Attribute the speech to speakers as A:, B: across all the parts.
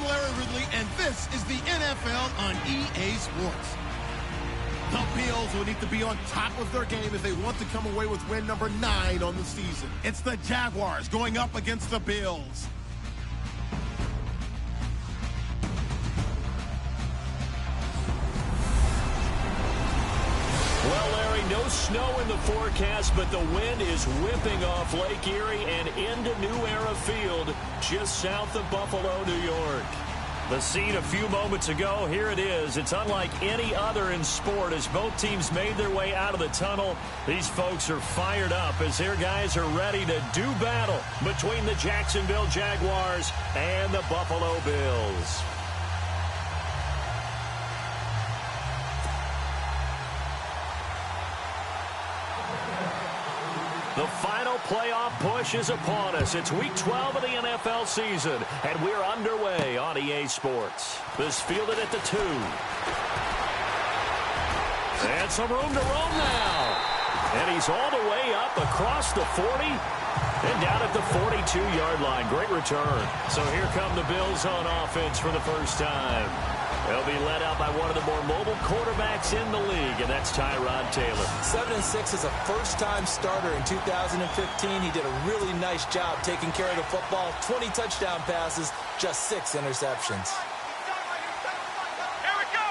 A: I'm Larry Ridley, and this is the NFL on EA Sports. The Bills will need to be on top of their game if they want to come away with win number 9 on the season. It's the Jaguars going up against the Bills.
B: Well, Larry, no snow in the forecast, but the wind is whipping off Lake Erie and into New Era Field, just south of Buffalo, New York. The scene a few moments ago, here it is. It's unlike any other in sport as both teams made their way out of the tunnel. These folks are fired up as their guys are ready to do battle between the Jacksonville Jaguars and the Buffalo Bills. The final playoff push is upon us. It's Week 12 of the NFL season, and we're underway on EA Sports. This fielded at the 2. And some room to roam now. And he's all the way up across the 40 and down at the 42-yard line. Great return. So here come the Bills on offense for the first time. They'll be led out by one of the more mobile quarterbacks in the league, and that's Tyrod Taylor.
C: 7-6 as a first-time starter in 2015. He did a really nice job taking care of the football. 20 touchdown passes, just 6 interceptions.
D: Here we go.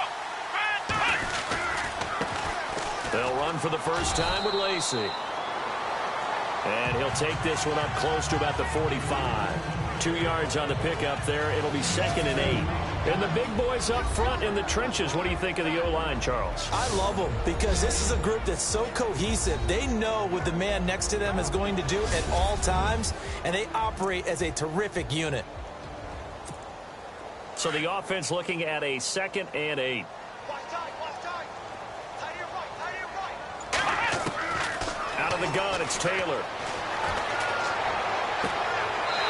B: They'll run for the first time with Lacey. And he'll take this one up close to about the 45. 2 yards on the pickup there. It'll be 2nd and 8. And the big boys up front in the trenches. What do you think of the O-line, Charles?
C: I love them because this is a group that's so cohesive. They know what the man next to them is going to do at all times, and they operate as a terrific unit.
B: So the offense looking at a 2nd and 8. Out of the gun, it's Taylor.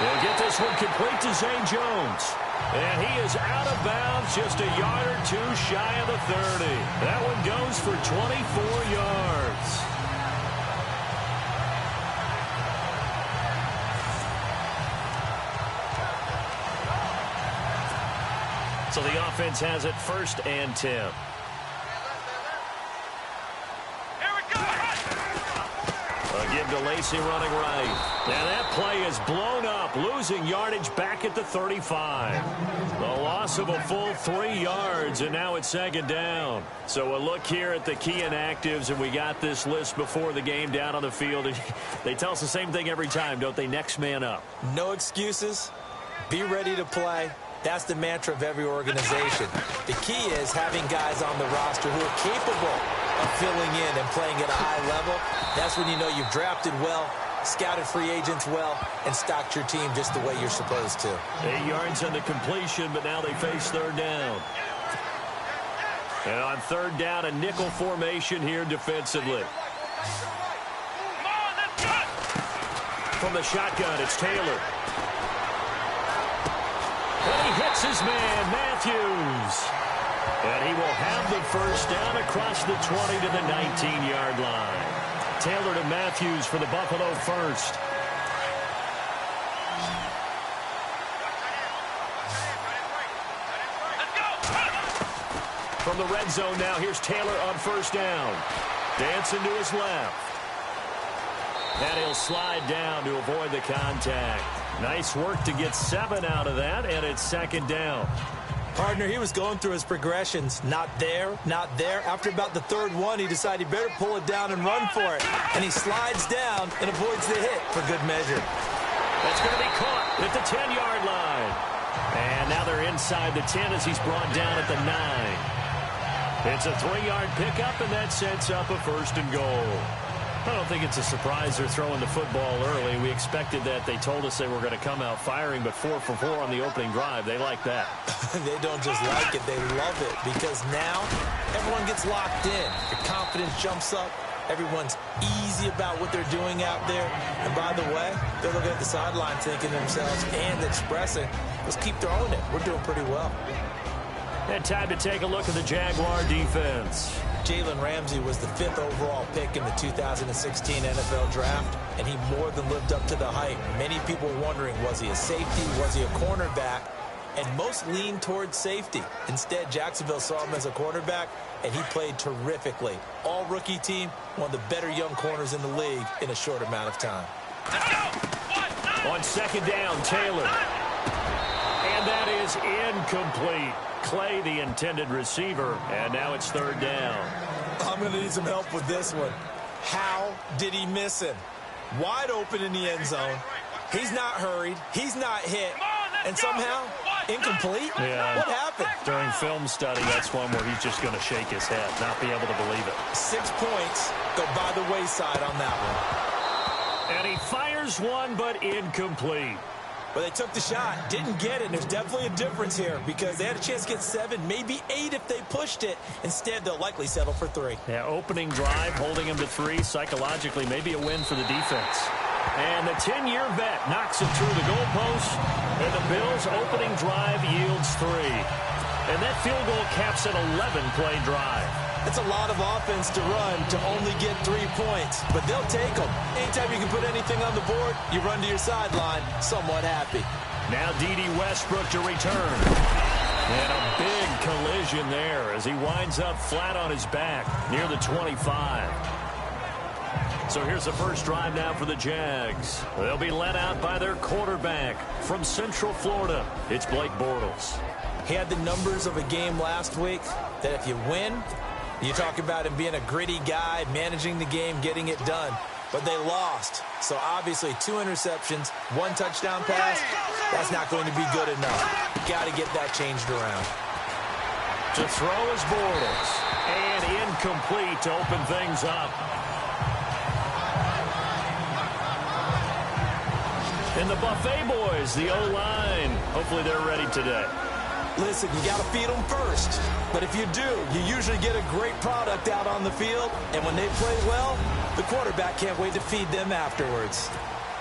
B: He'll get this one complete to Zane Jones. And he is out of bounds, just a yard or 2 shy of the 30. That one goes for 24 yards. So the offense has it 1st and 10. Give to Lacey running right. Now that play is blown up, losing yardage back at the 35. The loss of a full 3 yards, and now it's 2nd down. So a look here at the key inactives, and we got this list before the game down on the field. They tell us the same thing every time, don't they? Next man up.
C: No excuses. Be ready to play. That's the mantra of every organization. The key is having guys on the roster who are capable of filling in and playing at a high level. That's when you know you've drafted well, scouted free agents well, and stocked your team just the way you're supposed to.
B: 8 yards on the completion, but now they face 3rd down. And on 3rd down, a nickel formation here defensively. From the shotgun, it's Taylor. And he hits his man, Matthews. And he will have the 1st down across the 20 to the 19-yard line. Taylor to Matthews for the Buffalo 1st. From the red zone now, here's Taylor on 1st down. Dancing to his left. And he'll slide down to avoid the contact. Nice work to get 7 out of that, and it's 2nd down.
C: Partner, he was going through his progressions. Not there, not there. After about the 3rd one, he decided he better pull it down and run for it. And he slides down and avoids the hit for good measure.
B: That's going to be caught at the 10-yard line. And now they're inside the 10 as he's brought down at the 9. It's a 3-yard pickup, and that sets up a 1st and goal. I don't think it's a surprise they're throwing the football early. We expected that. They told us they were going to come out firing, but 4 for 4 on the opening drive. They like that.
C: They don't just like it. They love it because now everyone gets locked in. The confidence jumps up. Everyone's easy about what they're doing out there. And by the way, they're looking at the sideline thinking to themselves and expressing, let's keep throwing it. We're doing pretty well.
B: And time to take a look at the Jaguar defense.
C: Jalen Ramsey was the 5th overall pick in the 2016 NFL Draft, and he more than lived up to the hype. Many people wondering, was he a safety? Was he a cornerback? and most lean towards safety. Instead, Jacksonville saw him as a cornerback, and he played terrifically. All rookie team, one of the better young corners in the league in a short amount of time.
B: On second down, Taylor. And that is incomplete. Clay, the intended receiver, and now it's third down.
C: I'm going to need some help with this one. How did he miss him? Wide open in the end zone. He's not hurried. He's not hit. And somehow, incomplete?
B: Yeah.
C: What happened?
B: During film study, that's one where he's just going to shake his head, not be able to believe it.
C: 6 points go by the wayside on that one.
B: And he fires one, but incomplete.
C: But they took the shot, didn't get it, and there's definitely a difference here because they had a chance to get 7, maybe 8 if they pushed it. Instead, they'll likely settle for 3.
B: Yeah, opening drive, holding him to 3, psychologically maybe a win for the defense. And the 10-year vet knocks it through the goalpost, and the Bills' opening drive yields 3. And that field goal caps an 11-play drive.
C: It's a lot of offense to run to only get 3 points, but they'll take them. Anytime you can put anything on the board, you run to your sideline somewhat happy.
B: Now D.D. Westbrook to return. And a big collision there as he winds up flat on his back near the 25. So here's the first drive now for the Jags. They'll be led out by their quarterback from Central Florida. It's Blake Bortles.
C: He had the numbers of a game last week that if you win, you talk about him being a gritty guy, managing the game, getting it done. But they lost. So obviously 2 interceptions, 1 touchdown pass, that's not going to be good enough. Got to get that changed around.
B: To throw is Bortles. And incomplete to open things up. And the Buffet boys, the O-line, hopefully they're ready today.
C: Listen, you got to feed them first. But if you do, you usually get a great product out on the field. And when they play well, the quarterback can't wait to feed them afterwards.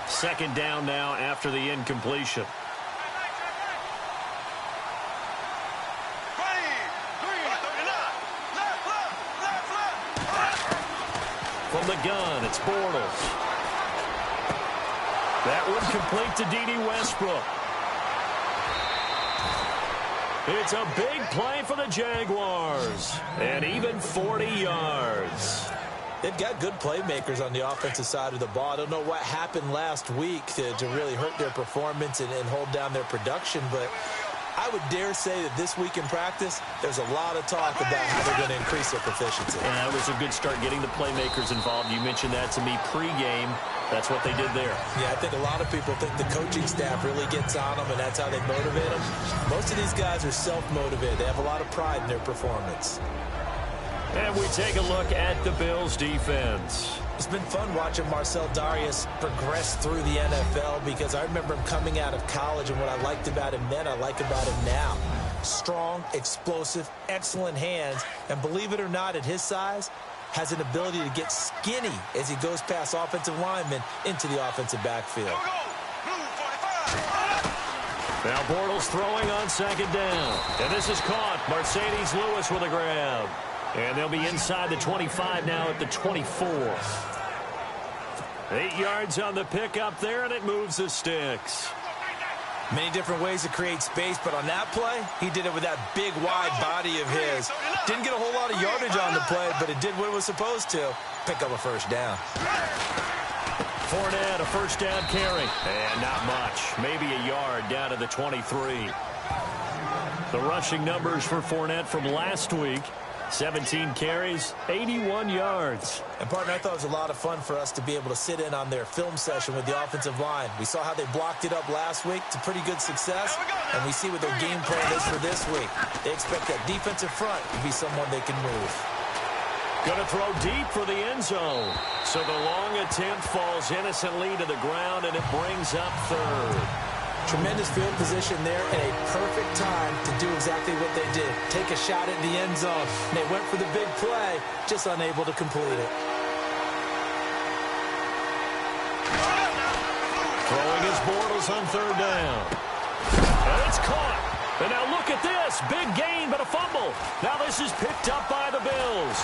B: Second down now after the incompletion. From the gun, it's Bortles. That one complete to D.D. Westbrook. It's a big play for the Jaguars. And even 40 yards.
C: They've got good playmakers on the offensive side of the ball. I don't know what happened last week to really hurt their performance and hold down their production, but I would dare say that this week in practice, there's a lot of talk about how they're going to increase their proficiency.
B: Yeah, it was a good start getting the playmakers involved. You mentioned that to me pregame. That's what they did there.
C: Yeah, I think a lot of people think the coaching staff really gets on them, and that's how they motivate them. Most of these guys are self-motivated. They have a lot of pride in their performance.
B: And we take a look at the Bills' defense.
C: It's been fun watching Marcel Darius progress through the NFL because I remember him coming out of college, and what I liked about him then, I like about him now. Strong, explosive, excellent hands, and believe it or not, at his size, has an ability to get skinny as he goes past offensive linemen into the offensive backfield.
B: Now Bortles throwing on second down. And this is caught. Mercedes Lewis with a grab. And they'll be inside the 25 now at the 24. 8 yards on the pickup there, and it moves the sticks.
C: Many different ways to create space, but on that play, he did it with that big, wide body of his. Didn't get a whole lot of yardage on the play, but it did what it was supposed to. Pick up a first down.
B: Fournette, a first down carry. And not much. Maybe a yard down to the 23. The rushing numbers for Fournette from last week. 17 carries, 81 yards.
C: And, partner, I thought it was a lot of fun for us to be able to sit in on their film session with the offensive line. We saw how they blocked it up last week to pretty good success, and we see what their game plan is for this week. They expect that defensive front to be someone they can move.
B: Going to throw deep for the end zone. So the long attempt falls innocently to the ground, and it brings up third.
C: Tremendous field position there and a perfect time to do exactly what they did. Take a shot at the end zone. And they went for the big play, just unable to complete it.
B: Throwing his Bortles on third down. And it's caught. And now look at this. Big gain, but a fumble. Now this is picked up by the Bills.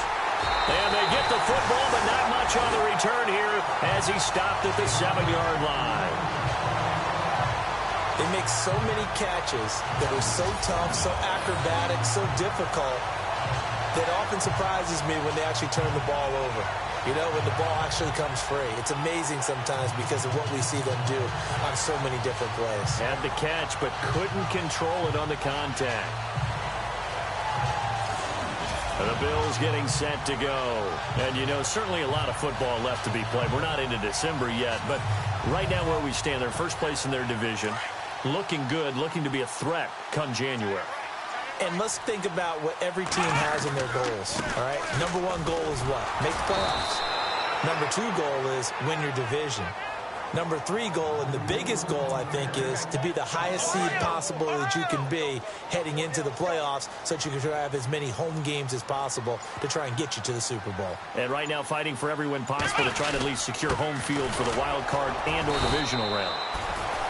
B: And they get the football, but not much on the return here as he stopped at the 7-yard line.
C: They make so many catches that are so tough, so acrobatic, so difficult, that often surprises me when they actually turn the ball over. You know, when the ball actually comes free. It's amazing sometimes because of what we see them do on so many different plays.
B: Had the catch, but couldn't control it on the contact. The Bills getting set to go. And, you know, certainly a lot of football left to be played. We're not into December yet, but right now where we stand, they're first place in their division. Looking good, looking to be a threat come January.
C: And let's think about what every team has in their goals, all right? Number one goal is what? Make the playoffs. Number two goal is win your division. Number three goal, and the biggest goal, I think, is to be the highest seed possible that you can be heading into the playoffs so that you can have as many home games as possible to try and get you to the Super Bowl.
B: And right now fighting for every win possible to try to at least secure home field for the wild card and or divisional round.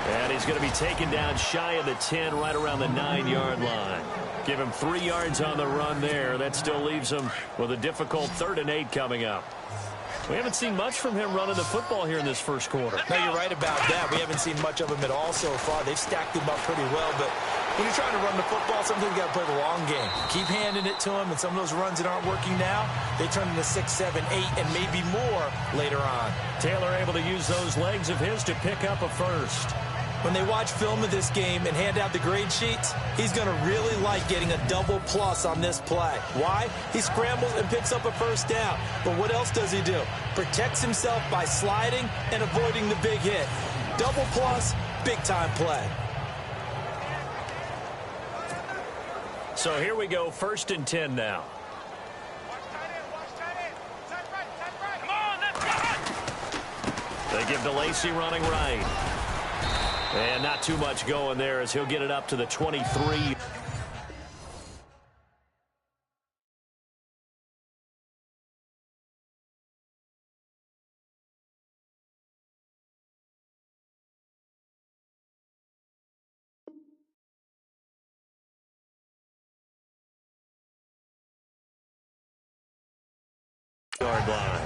B: And he's going to be taken down shy of the 10, right around the 9-yard line. Give him 3 yards on the run there. That still leaves him with a difficult 3rd and 8 coming up. We haven't seen much from him running the football here in this first quarter.
C: No, you're right about that. We haven't seen much of him at all so far. They've stacked him up pretty well, but when you're trying to run the football, sometimes you got to play the long game. Keep handing it to him, and some of those runs that aren't working now, they turn into 6, 7, 8, and maybe more later on.
B: Taylor able to use those legs of his to pick up a first.
C: When they watch film of this game and hand out the grade sheets, he's going to really like getting a double plus on this play. Why? He scrambles and picks up a first down. But what else does he do? Protects himself by sliding and avoiding the big hit. Double plus, big-time play.
B: So here we go, 1st and 10 now.
D: Come on, let's go!
B: They give to Lacey running right. And not too much going there as he'll get it up to the 23. Yard line.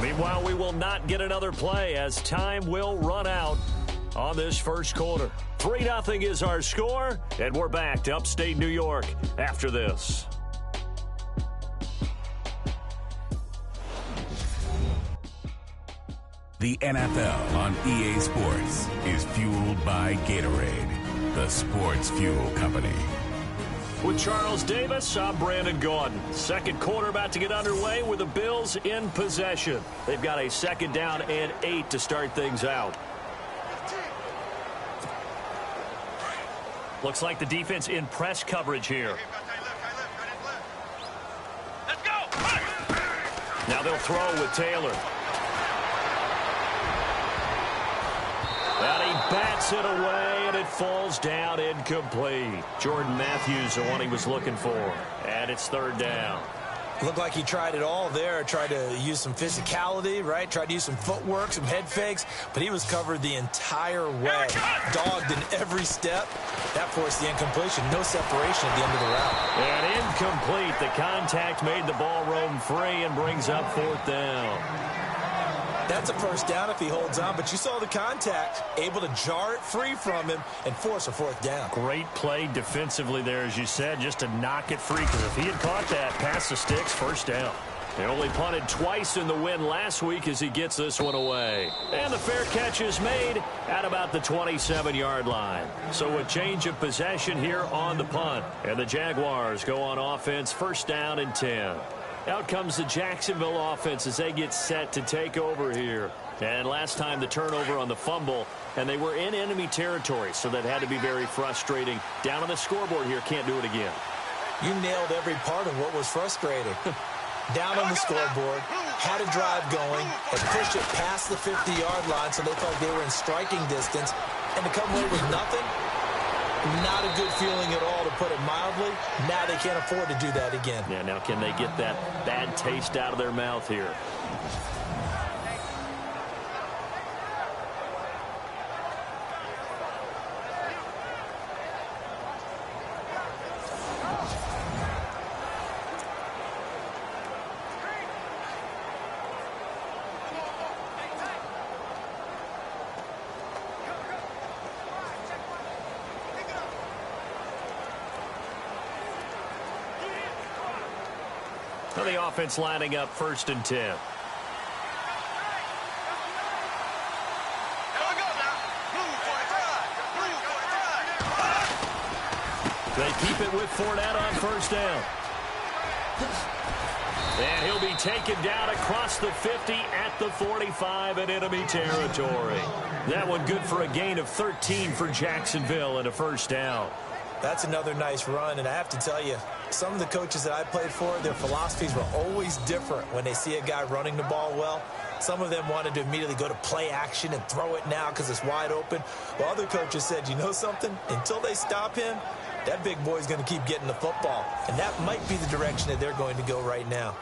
B: Meanwhile, we will not get another play as time will run out on this first quarter. 3-0 is our score, and we're back to upstate New York after this.
E: The NFL on EA Sports is fueled by Gatorade, the sports fuel company.
B: With Charles Davis, I'm Brandon Gaudin. Second quarter about to get underway with the Bills in possession. They've got a 2nd down and 8 to start things out. Looks like the defense in press coverage here.
D: Let's go!
B: Now they'll throw with Taylor. And he bats it away, and it falls down incomplete. Jordan Matthews, the one he was looking for. And it's 3rd down.
C: Looked like he tried it all there. Tried to use some physicality, right? Tried to use some footwork, some head fakes. But he was covered the entire way. Dogged in every step. That forced the incompletion. No separation at the end of the route.
B: And incomplete. The contact made the ball roam free and brings up 4th down.
C: That's a first down if he holds on, but you saw the contact, able to jar it free from him and force a 4th down.
B: Great play defensively there, as you said, just to knock it free, because if he had caught that, past the sticks, 1st down. They only punted twice in the win last week as he gets this one away. And the fair catch is made at about the 27-yard line. So a change of possession here on the punt. And the Jaguars go on offense, 1st down and 10. Out comes the Jacksonville offense as they get set to take over here. And last time the turnover on the fumble, and they were in enemy territory, so that had to be very frustrating. Down on the scoreboard here, can't do it again.
C: You nailed every part of what was frustrating. Down on the scoreboard, had a drive going, and pushed it past the 50-yard line so they felt they were in striking distance, and to come away with nothing, not a good feeling at all, to put it mildly. Now they can't afford to do that again.
B: Yeah, now can they get that bad taste out of their mouth here? Well, the offense lining up 1st and 10. They keep it with Fournette on 1st down. And he'll be taken down across the 50 at the 45 in enemy territory. That one good for a gain of 13 for Jacksonville and a 1st down.
C: That's another nice run, and I have to tell you, some of the coaches that I played for, their philosophies were always different when they see a guy running the ball well. Some of them wanted to immediately go to play action and throw it now because it's wide open. While other coaches said, you know something? Until they stop him, that big boy's going to keep getting the football. And that might be the direction that they're going to go right now.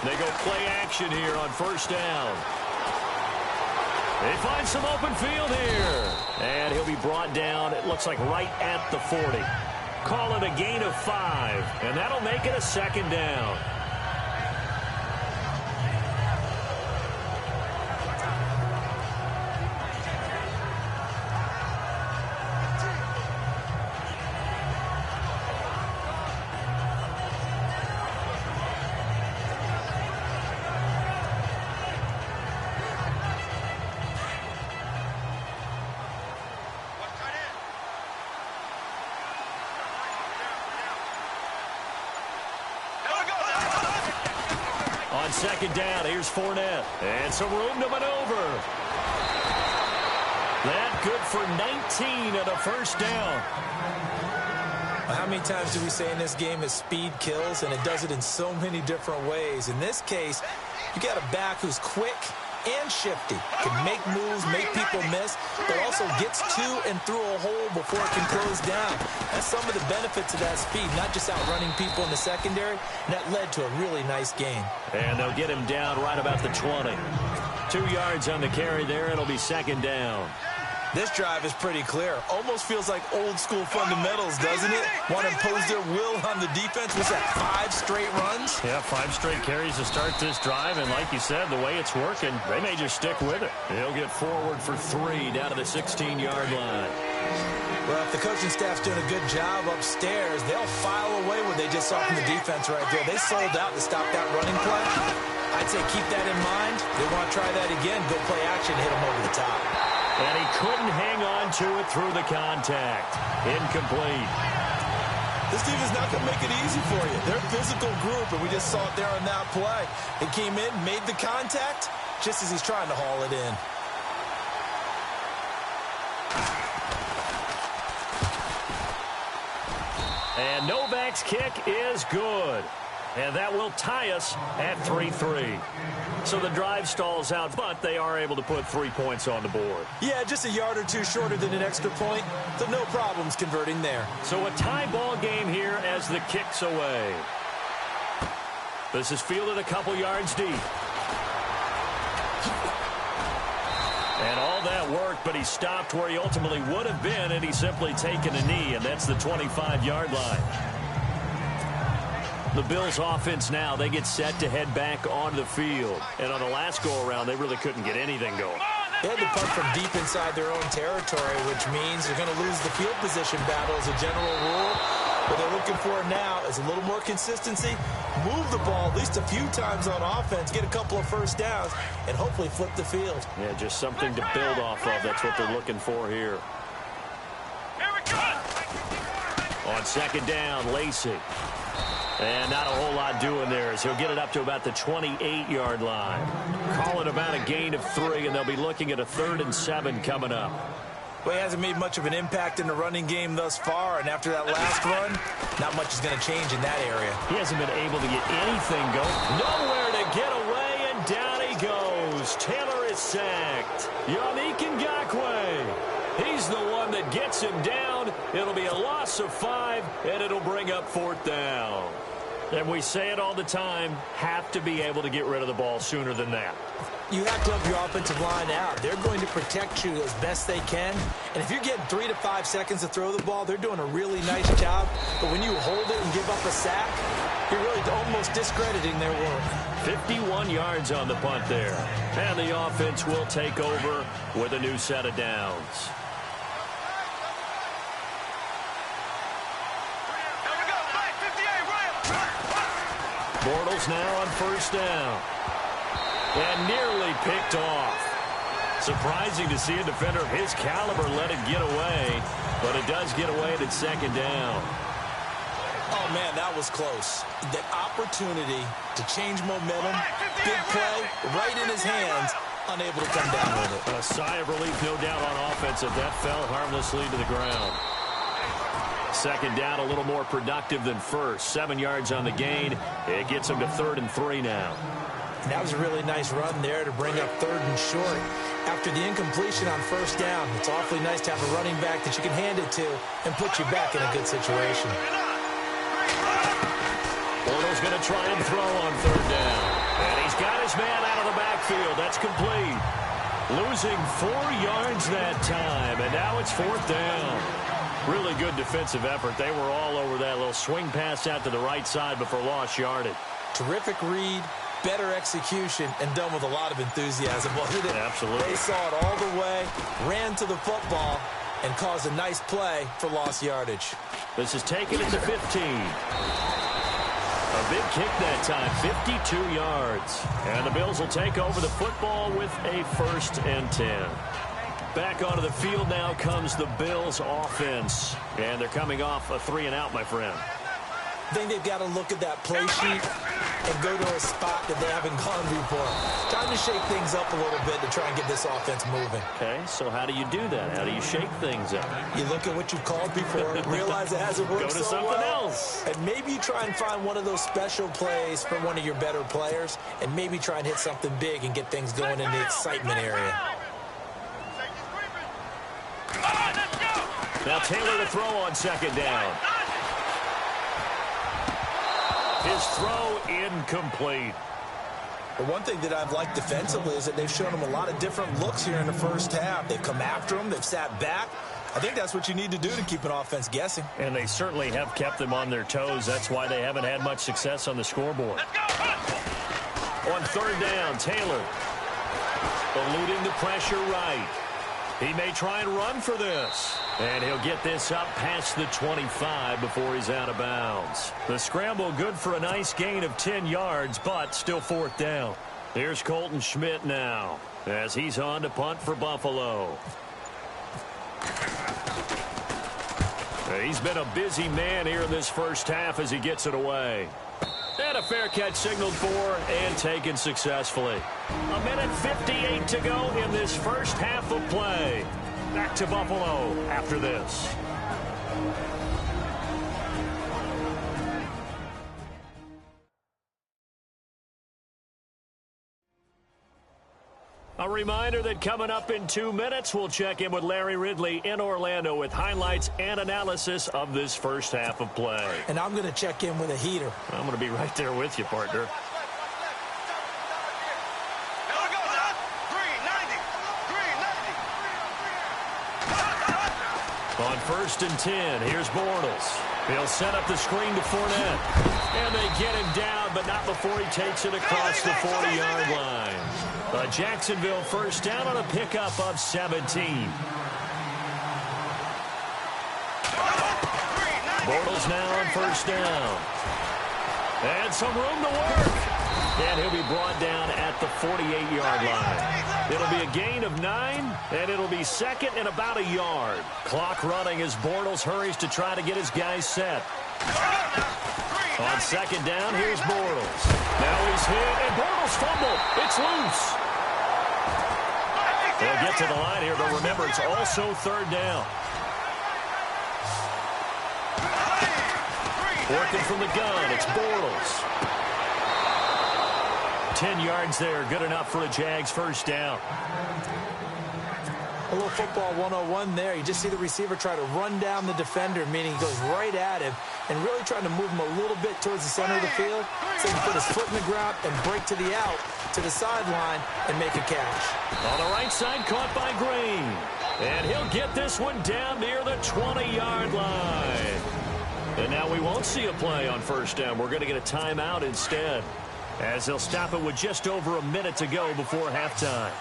B: They go play action here on 1st down. They find some open field here. And he'll be brought down, it looks like right at the 40. Call it a gain of 5. And that'll make it a 2nd down. On 2nd down, here's Fournette. And some room to maneuver. That good for 19 and a 1st down.
C: How many times do we say in this game that speed kills, and it does it in so many different ways? In this case, you got a back who's quick and shifty, can make moves, make people miss, but also gets to and through a hole before it can close down. That's some of the benefits of that speed, not just outrunning people in the secondary, and that led to a really nice gain.
B: And they'll get him down right about the 20. 2 yards on the carry there. It'll be 2nd down.
C: This drive is pretty clear. Almost feels like old school fundamentals, doesn't it? Want to impose their will on the defense. Was that 5 straight runs?
B: Yeah, 5 straight carries to start this drive. And like you said, the way it's working, they may just stick with it. He'll get forward for 3 down to the 16-yard line.
C: Well, if the coaching staff's doing a good job upstairs, they'll file away what they just saw from the defense right there. They sold out to stop that running play. I'd say keep that in mind. They want to try that again. Go play action, hit them over the top.
B: And he couldn't hang on to it through the contact. Incomplete.
C: This team is not going to make it easy for you. They're a physical group, and we just saw it there on that play. He came in, made the contact, just as he's trying to haul it in.
B: And Novak's kick is good. And that will tie us at 3-3. So the drive stalls out, but they are able to put 3 points on the board.
C: Yeah, just a yard or two shorter than an extra point, so no problems converting there.
B: So a tie ball game here as the kick's away. This is fielded a couple yards deep. And all that work, but he stopped where he ultimately would have been, and he's simply taken a knee, and that's the 25-yard line. The Bills offense now, they get set to head back onto the field. And on the last go-around, they really couldn't get anything going.
C: They had to punt from deep inside their own territory, which means they're going to lose the field position battle as a general rule. What they're looking for now is a little more consistency, move the ball at least a few times on offense, get a couple of 1st downs, and hopefully flip the field.
B: Yeah, just something to build off of. That's what they're looking for here. On 2nd down, Lacey. And not a whole lot doing there as he'll get it up to about the 28-yard line. Call it about a gain of 3, and they'll be looking at a 3rd and 7 coming up.
C: Well, he hasn't made much of an impact in the running game thus far, and after that last run, not much is going to change in that area.
B: He hasn't been able to get anything going. Nowhere to get away, and down he goes. Taylor is sacked. Yannick Ngakoue. He's the one that gets him down. It'll be a loss of 5, and it'll bring up 4th down. And we say it all the time, have to be able to get rid of the ball sooner than that.
C: You have to help your offensive line out. They're going to protect you as best they can. And if you're getting 3 to 5 seconds to throw the ball, they're doing a really nice job. But when you hold it and give up a sack, you're really almost discrediting their work.
B: 51 yards on the punt there. And the offense will take over with a new set of downs. Bortles now on first down. And nearly picked off. Surprising to see a defender of his caliber let it get away, but it does get away at second down.
C: Oh, man, that was close. That opportunity to change momentum, big play, right in his hands, unable to come down with it.
B: A sigh of relief, no doubt, on offense if that fell harmlessly to the ground. Second down, a little more productive than first. 7 yards on the gain. It gets him to 3rd and 3 now.
C: And that was a really nice run there to bring up 3rd and short. After the incompletion on first down, it's awfully nice to have a running back that you can hand it to and put you back in a good situation.
B: Bortles going to try and throw on 3rd down. And he's got his man out of the backfield. That's complete. Losing 4 yards that time, and now it's 4th down. Really good defensive effort. They were all over that little swing pass out to the right side before lost yardage.
C: Terrific read, better execution, and done with a lot of enthusiasm, wasn't it?
B: Absolutely.
C: They saw it all the way, ran to the football, and caused a nice play for lost yardage.
B: This is taken at the 15. A big kick that time, 52 yards. And the Bills will take over the football with a 1st and 10. Back onto the field now comes the Bills offense. And they're coming off a 3-and-out, my friend.
C: I think they've got to look at that play sheet and go to a spot that they haven't gone before. Time to shake things up a little bit to try and get this offense moving.
B: Okay, so how do you do that? How do you shake things up?
C: You look at what you've called before, realize it hasn't worked
B: so
C: so
B: something
C: well,
B: else.
C: and maybe you try and find one of those special plays from one of your better players, and maybe try and hit something big and get things going in the excitement area.
B: Now Taylor to throw on 2nd down. His throw incomplete.
C: The one thing that I've liked defensively is that they've shown him a lot of different looks here in the first half. They've come after him. They've sat back. I think that's what you need to do to keep an offense guessing.
B: And they certainly have kept them on their toes. That's why they haven't had much success on the scoreboard. On 3rd down, Taylor eluding the pressure right. He may try and run for this. And he'll get this up past the 25 before he's out of bounds. The scramble good for a nice gain of 10 yards, but still 4th down. Here's Colton Schmidt now as he's on to punt for Buffalo. He's been a busy man here in this first half as he gets it away. And a fair catch signaled for and taken successfully. 1:58 to go in this first half of play. Back to Buffalo after this. A reminder that coming up in 2 minutes, we'll check in with Larry Ridley in Orlando with highlights and analysis of this first half of play.
C: And I'm going to check in with a heater.
B: I'm going to be right there with you, partner. On 1st and 10, here's Bortles. He'll set up the screen to Fournette. And they get him down, but not before he takes it across the 40-yard line. A Jacksonville first down on a pickup of 17. Bortles now on 1st down. And some room to work. And he'll be brought down at the 48-yard line. It'll be a gain of 9, and it'll be 2nd and about a yard. Clock running as Bortles hurries to try to get his guys set. On 2nd down, here's Bortles. Now he's hit, and Bortles fumbled. It's loose. They'll get to the line here, but remember, it's also 3rd down. Working from the gun, it's Bortles. 10 yards there, good enough for a Jags first down.
C: A little football 101 there. You just see the receiver try to run down the defender, meaning he goes right at him and really trying to move him a little bit towards the center of the field so he can put his foot in the ground and break to the out, to the sideline, and make a catch.
B: On the right side, caught by Green. And he'll get this one down near the 20-yard line. And now we won't see a play on first down. We're going to get a timeout instead, as they'll stop it with just over a minute to go before halftime.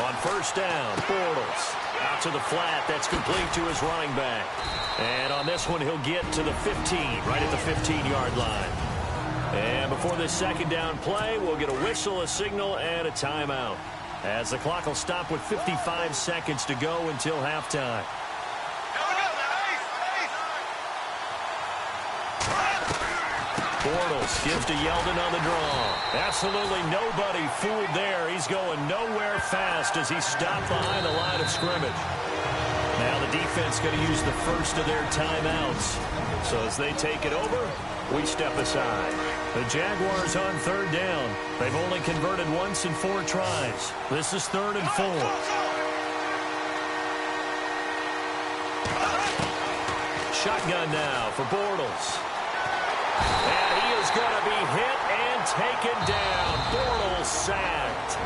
B: On first down, Bortles out to the flat. That's complete to his running back. And on this one, he'll get to the 15, right at the 15-yard line. And before this second down play, we'll get a whistle, a signal, and a timeout, as the clock will stop with 55 seconds to go until halftime. Bortles gives to Yeldon on the draw. Absolutely nobody fooled there. He's going nowhere fast as he's stopped behind the line of scrimmage. Now the defense going to use the first of their timeouts. So as they take it over, we step aside. The Jaguars on third down. They've only converted once in 4 tries. This is 3rd and 4. Shotgun now for Bortles. And he is going to be hit and taken down. Bortles sacked.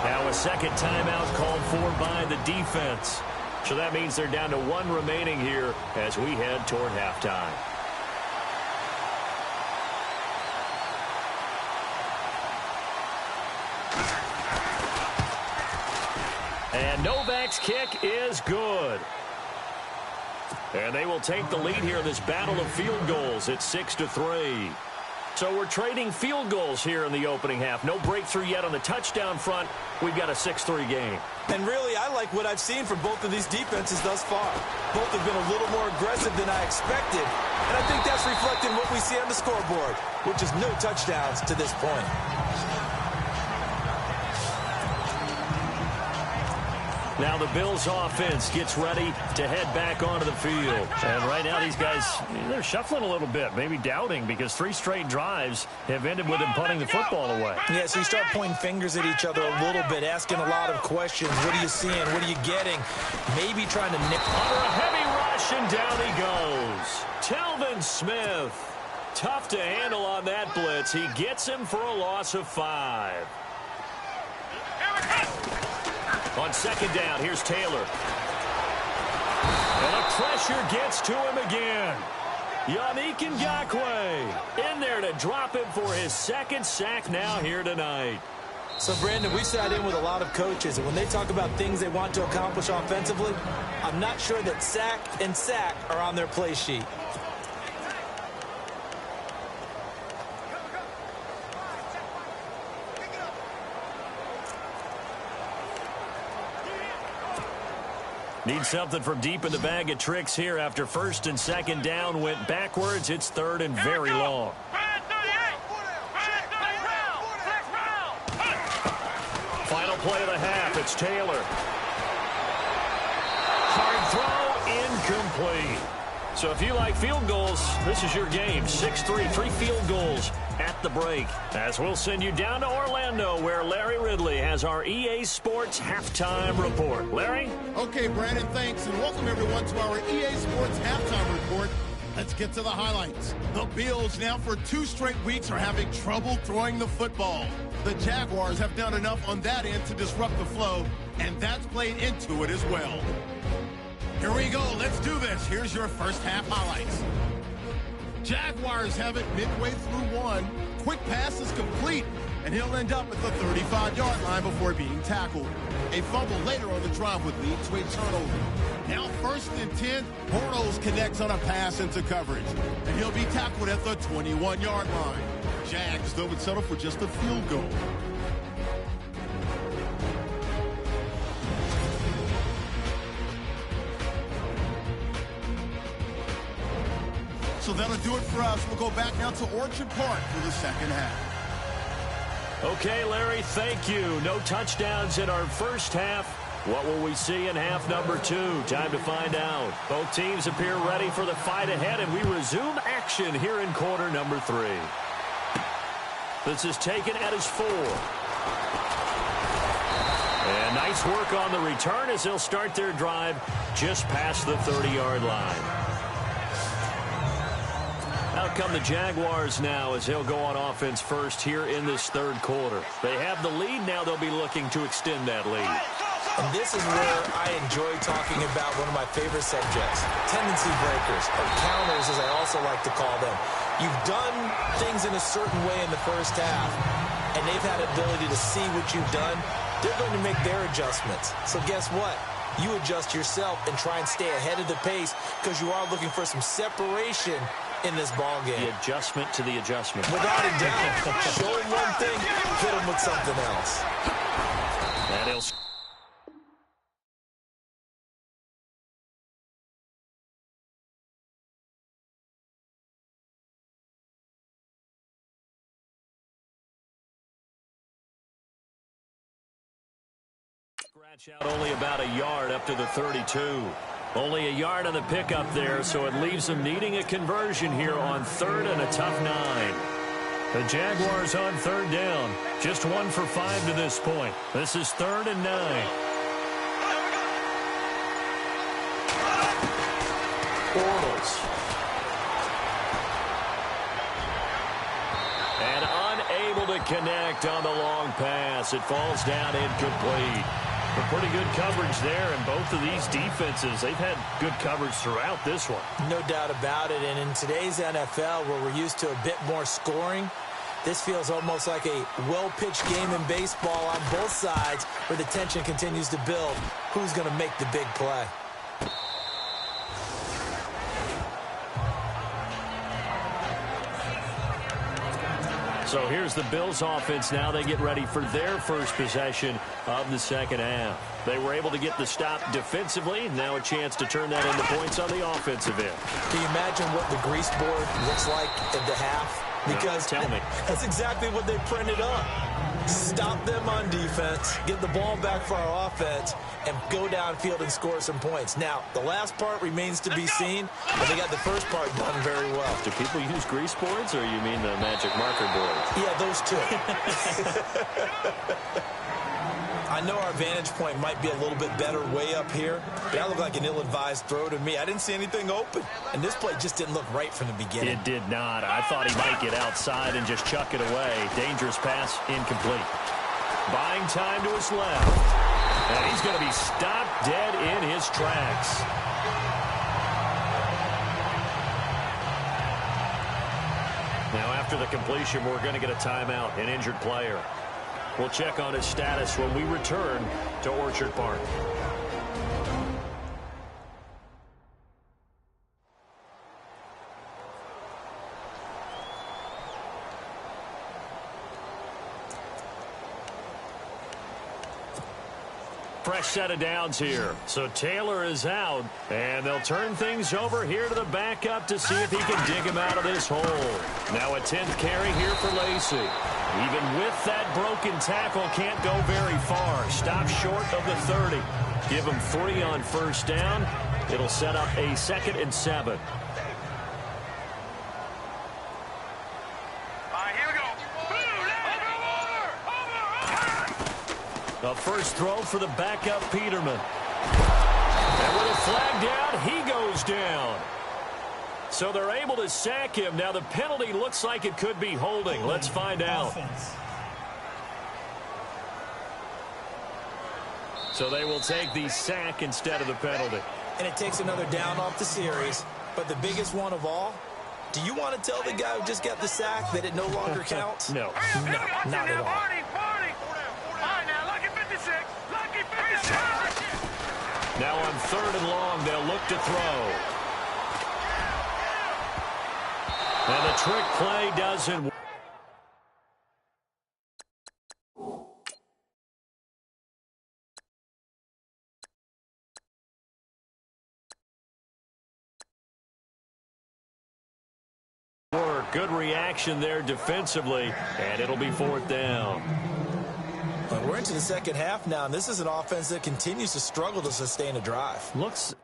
B: Now a second timeout called for by the defense. So that means they're down to 1 remaining here as we head toward halftime. And Novak's kick is good. And they will take the lead here in this battle of field goals at 6-3. So we're trading field goals here in the opening half. No breakthrough yet on the touchdown front. We've got a 6-3 game.
C: And really, I like what I've seen from both of these defenses thus far. Both have been a little more aggressive than I expected. And I think that's reflected in what we see on the scoreboard, which is no touchdowns to this point.
B: Now the Bills offense gets ready to head back onto the field. And right now these guys, they're shuffling a little bit, maybe doubting, because 3 straight drives have ended with them punting the football away.
C: Yeah, so you start pointing fingers at each other a little bit, asking a lot of questions. What are you seeing? What are you getting? Maybe trying to nip.
B: Under a heavy rush, and down he goes. Telvin Smith. Tough to handle on that blitz. He gets him for a loss of 5. On second down, here's Taylor. And the pressure gets to him again. Yannick Ngakoue in there to drop him for his 2nd sack now here tonight.
C: So, Brandon, we sat in with a lot of coaches, and when they talk about things they want to accomplish offensively, I'm not sure that sack and sack are on their play sheet.
B: Need something from deep in the bag of tricks here after 1st and 2nd down went backwards. It's 3rd and very long. Final play of the half. It's Taylor. Hard throw, incomplete. So if you like field goals, this is your game. 6-3, 3 field goals at the break. As we'll send you down to Orlando, where Larry Ridley has our EA Sports halftime report. Larry?
A: Okay, Brandon, thanks, and welcome everyone to our EA Sports halftime report. Let's get to the highlights. The Bills now for 2 straight weeks are having trouble throwing the football. The Jaguars have done enough on that end to disrupt the flow, and that's played into it as well. Here we go. Let's do this. Here's your first half highlights. Jaguars have it midway through 1. Quick pass is complete, and he'll end up at the 35-yard line before being tackled. A fumble later on the drive would lead to a turnover. Now 1st and 10, Bortles connects on a pass into coverage, and he'll be tackled at the 21-yard line. Jags, though, would settle for just a field goal. So that'll do it for us. We'll go back now to Orchard Park for the second half.
B: Okay, Larry, thank you. No touchdowns in our first half. What will we see in half number 2? Time to find out. Both teams appear ready for the fight ahead, and we resume action here in quarter number 3. This is taken at his 4. And nice work on the return as they'll start their drive just past the 30-yard line. Out come the Jaguars now as they'll go on offense first here in this third quarter. They have the lead. Now they'll be looking to extend that lead.
C: And this is where I enjoy talking about one of my favorite subjects, tendency breakers, or counters as I also like to call them. You've done things in a certain way in the first half, and they've had the ability to see what you've done. They're going to make their adjustments. So guess what? You adjust yourself and try and stay ahead of the pace because you are looking for some separation in this ball game.
B: The adjustment to the adjustment.
C: Without a doubt. Show them one thing, hit them with something else.
B: And he'll... Scratch out only about a yard up to the 32. Only a yard on the pickup there, so it leaves them needing a conversion here on 3rd and a tough 9. The Jaguars on 3rd down. Just 1 for 5 to this point. This is 3rd and 9. Bortles. And unable to connect on the long pass. It falls down incomplete. But pretty good coverage there, and both of these defenses, they've had good coverage throughout this one.
C: No doubt about it, and in today's NFL, where we're used to a bit more scoring, this feels almost like a well-pitched game in baseball on both sides where the tension continues to build. Who's going to make the big play?
B: So here's the Bills offense now. They get ready for their first possession of the second half. They were able to get the stop defensively. Now a chance to turn that into points on the offensive end.
C: Can you imagine what the grease board looks like at the half? Because
B: tell me.
C: That's exactly what they printed up. Stop them on defense, get the ball back for our offense, and go downfield and score some points. Now, the last part remains to be seen, but they got the first part done very well.
B: Do people use grease boards, or you mean the magic marker boards?
C: Yeah, those two. I know our vantage point might be a little bit better way up here, but that looked like an ill-advised throw to me. I didn't see anything open, and this play just didn't look right from the beginning.
B: It did not. I thought he might get outside and just chuck it away. Dangerous pass, incomplete. Buying time to his left. And he's going to be stopped dead in his tracks. Now, after the completion, we're going to get a timeout, an injured player. We'll check on his status when we return to Orchard Park. Fresh set of downs here. So Taylor is out, and they'll turn things over here to the backup to see if he can dig him out of this hole. Now a 10th carry here for Lacey. Even with that broken tackle, can't go very far. Stop short of the 30. Give him 3 on first down. It'll set up a 2nd and 7. A first throw for the backup Peterman. And with a flag down, he goes down. So they're able to sack him. Now the penalty looks like it could be holding. Let's find out. So they will take the sack instead of the penalty.
C: And it takes another down off the series. But the biggest one of all, do you want to tell the guy who just got the sack that it no longer counts?
B: No.
C: No, not at all.
B: Now on 3rd and long, they'll look to throw. And the trick play doesn't work. Good reaction there defensively, and it'll be 4th down.
C: But we're into the second half now, and this is an offense that continues to struggle to sustain a drive.
B: Looks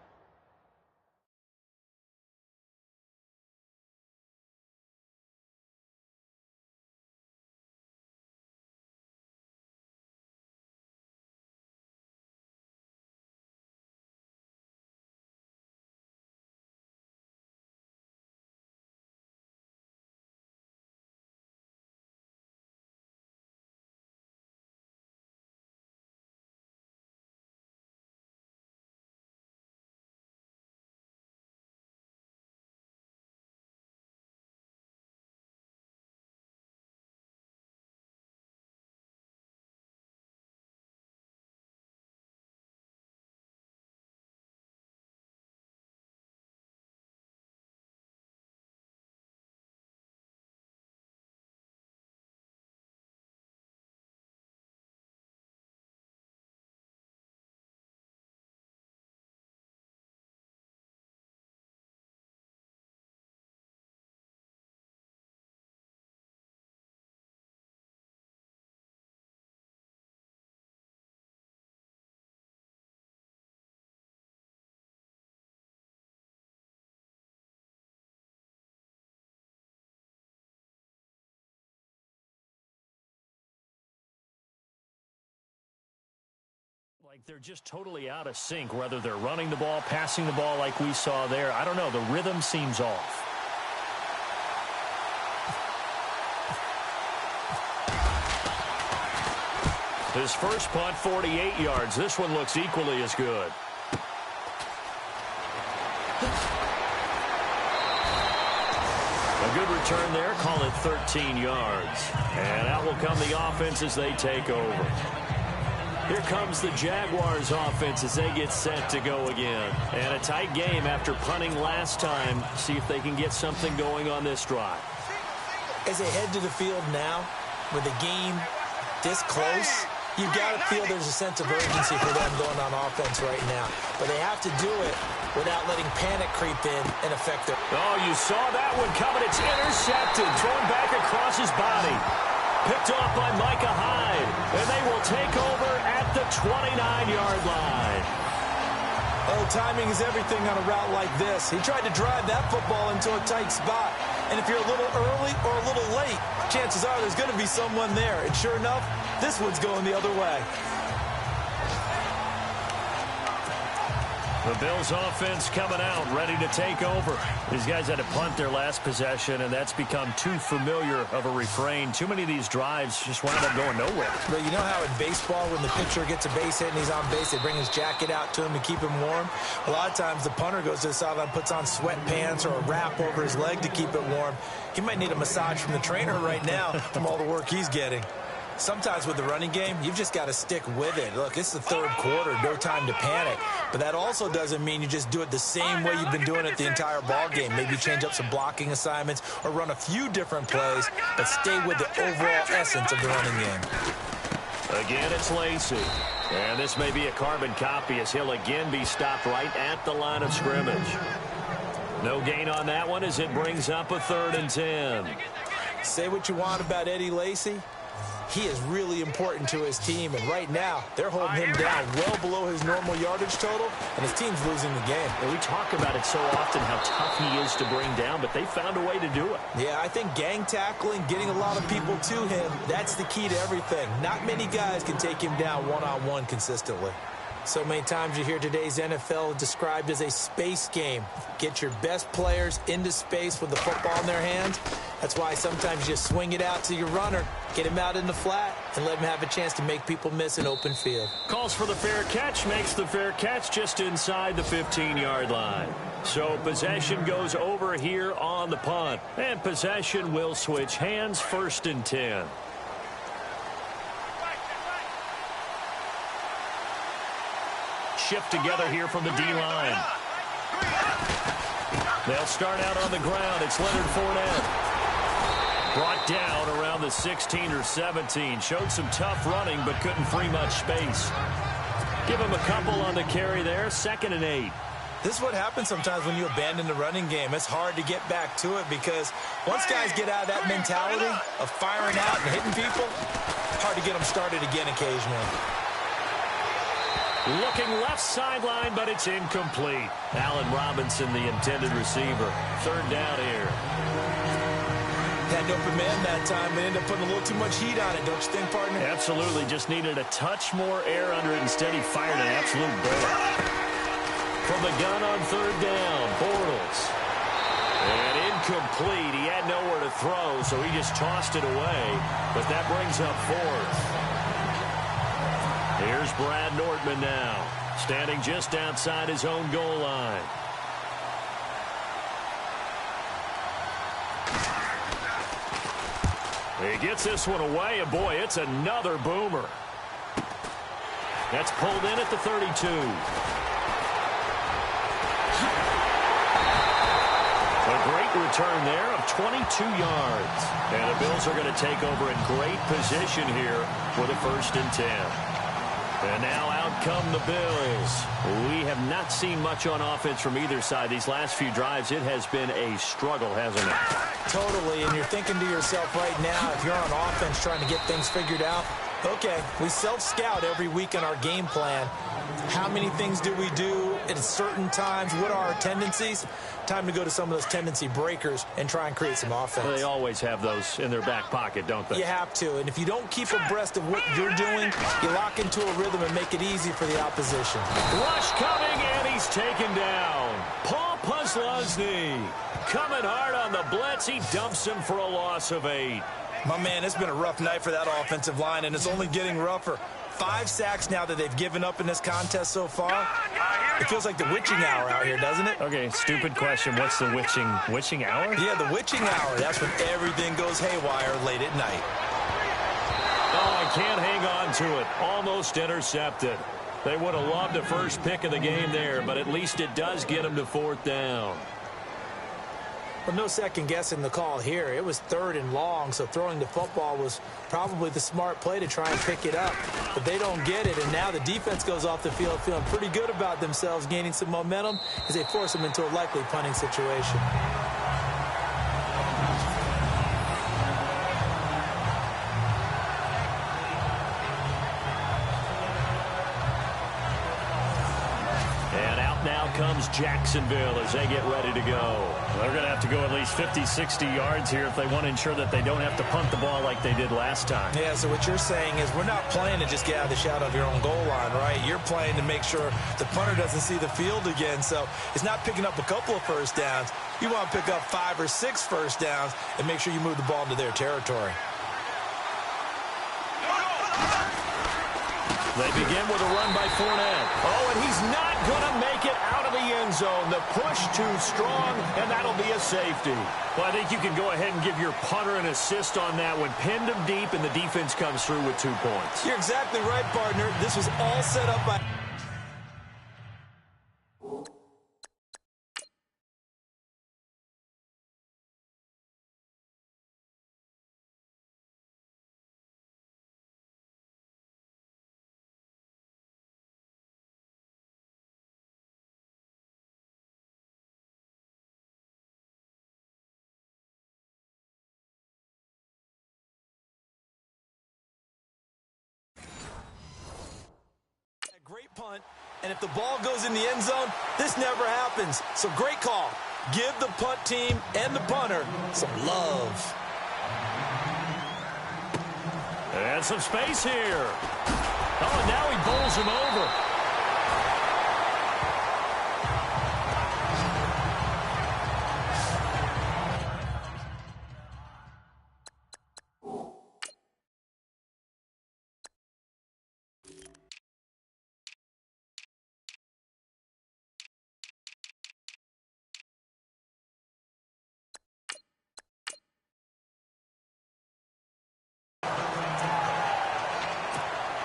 B: Like they're just totally out of sync, whether they're running the ball, passing the ball like we saw there. I don't know. The rhythm seems off. His first punt, 48 yards. This one looks equally as good. A good return there. Call it 13 yards. And out will come the offense as they take over. Here comes the Jaguars offense as they get set to go again. And a tight game after punting last time. See if they can get something going on this drive.
C: As they head to the field now, with the game this close, you've got to feel there's a sense of urgency for them going on offense right now. But they have to do it without letting panic creep in and affect their...
B: Oh, you saw that one coming. It's intercepted. Thrown back across his body. Picked off by Micah Hyde. And they will take over at the 29-yard line.
C: Oh, timing is everything on a route like this. He tried to drive that football into a tight spot. And if you're a little early or a little late, chances are there's going to be someone there. And sure enough, this one's going the other way.
B: The Bills offense coming out, ready to take over. These guys had to punt their last possession, and that's become too familiar of a refrain. Too many of these drives just wind up going nowhere.
C: But you know how in baseball, when the pitcher gets a base hit and he's on base, they bring his jacket out to him to keep him warm? A lot of times the punter goes to the sideline, puts on sweatpants or a wrap over his leg to keep it warm. He might need a massage from the trainer right now from all the work he's getting. Sometimes with the running game, you've just got to stick with it. Look, it's the third quarter, no time to panic. But that also doesn't mean you just do it the same way you've been doing it the entire ball game. Maybe change up some blocking assignments or run a few different plays, but stay with the overall essence of the running game.
B: Again, it's Lacy. And this may be a carbon copy as he'll again be stopped right at the line of scrimmage. No gain on that one as it brings up a 3rd and 10.
C: Say what you want about Eddie Lacy. He is really important to his team, and right now, they're holding him down well below his normal yardage total, and his team's losing the game.
B: And we talk about it so often, how tough he is to bring down, but they found a way to do it.
C: Yeah, I think gang tackling, getting a lot of people to him, that's the key to everything. Not many guys can take him down one-on-one consistently. So many times you hear today's NFL described as a space game. Get your best players into space with the football in their hands. That's why sometimes you just swing it out to your runner, get him out in the flat, and let him have a chance to make people miss an open field.
B: Calls for the fair catch, makes the fair catch just inside the 15-yard line. So possession goes over here on the punt, and possession will switch hands, 1st and 10. Shift together here from the D-line. They'll start out on the ground. It's Leonard Fournette. Brought down around the 16 or 17. Showed some tough running, but couldn't free much space. Give him a couple on the carry there. 2nd and 8.
C: This is what happens sometimes when you abandon the running game. It's hard to get back to it because once guys get out of that mentality of firing out and hitting people, hard to get them started again occasionally.
B: Looking left sideline, but it's incomplete. Allen Robinson, the intended receiver. 3rd down here.
C: Had an open man that time, but ended up putting a little too much heat on it, don't you think, partner?
B: Absolutely. Just needed a touch more air under it. Instead, he fired an absolute bullet. From the gun on 3rd down, Bortles. And incomplete. He had nowhere to throw, so he just tossed it away. But that brings up 4th. Here's Brad Nortman now, standing just outside his own goal line. He gets this one away, and boy, it's another boomer. That's pulled in at the 32. A great return there of 22 yards. And the Bills are going to take over in great position here for the 1st and 10. And now out come the Bills. We have not seen much on offense from either side. These last few drives, it has been a struggle, hasn't it?
C: Totally, and you're thinking to yourself right now, if you're on offense trying to get things figured out, okay, we self-scout every week in our game plan. How many things do we do at certain times, what are our tendencies? Time to go to some of those tendency breakers and try and create some offense.
B: They always have those in their back pocket, don't they?
C: You have to, and if you don't keep abreast of what you're doing, you lock into a rhythm and make it easy for the opposition.
B: Rush coming, and he's taken down. Paul Posluszny coming hard on the blitz. He dumps him for a loss of 8.
C: My man, it's been a rough night for that offensive line, and it's only getting rougher. 5 sacks now that they've given up in this contest so far. It feels like the witching hour out here, doesn't it?
B: Okay, stupid question. What's the witching hour?
C: Yeah, the witching hour. That's when everything goes haywire late at night.
B: Oh, I can't hang on to it. Almost intercepted. They would have loved the first pick of the game there, but at least it does get them to 4th down.
C: Well, no second guessing the call here. It was 3rd and long, so throwing the football was probably the smart play to try and pick it up. But they don't get it, and now the defense goes off the field feeling pretty good about themselves, gaining some momentum as they force them into a likely punting situation.
B: Comes Jacksonville as they get ready to go. They're going to have to go at least 50, 60 yards here if they want to ensure that they don't have to punt the ball like they did last time.
C: Yeah, so what you're saying is we're not playing to just get out of the shadow of your own goal line, right? You're playing to make sure the punter doesn't see the field again. So it's not picking up a couple of first downs. You want to pick up 5 or 6 first downs and make sure you move the ball into their territory.
B: They begin with a run by Fournette. Oh, and he's not going to make it out of the end zone. The push too strong, and that'll be a safety. Well, I think you can go ahead and give your punter an assist on that one. Pinned him deep, and the defense comes through with 2 points.
C: You're exactly right, partner. This was all set up by... Great punt, and if the ball goes in the end zone, this never happens. So great call. Give the punt team and the punter some love.
B: And some space here. Oh, and now he bowls him over.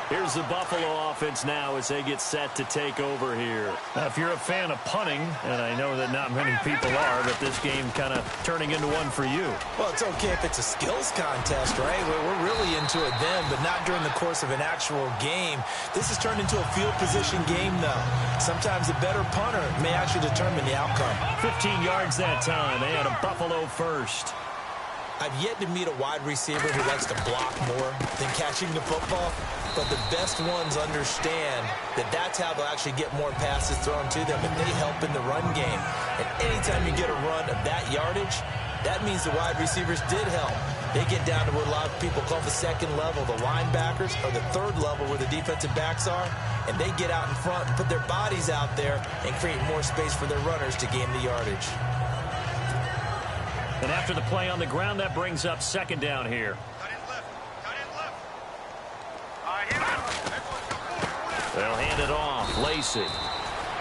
B: Here's the Buffalo offense now as they get set to take over here. Now, if you're a fan of punting, and I know that not many people are, but this game kind of turning into one for you.
C: Well, it's okay if it's a skills contest, right? We're really into it then, but not during the course of an actual game. This has turned into a field position game, though. Sometimes a better punter may actually determine the outcome.
B: 15 yards that time, and a Buffalo first.
C: I've yet to meet a wide receiver who likes to block more than catching the football, but the best ones understand that that's how they'll actually get more passes thrown to them if they help in the run game. And anytime you get a run of that yardage, that means the wide receivers did help. They get down to what a lot of people call the second level, the linebackers, or the third level where the defensive backs are, and they get out in front and put their bodies out there and create more space for their runners to gain the yardage.
B: And after the play on the ground, that brings up second down here. They'll hand it off. Lacey.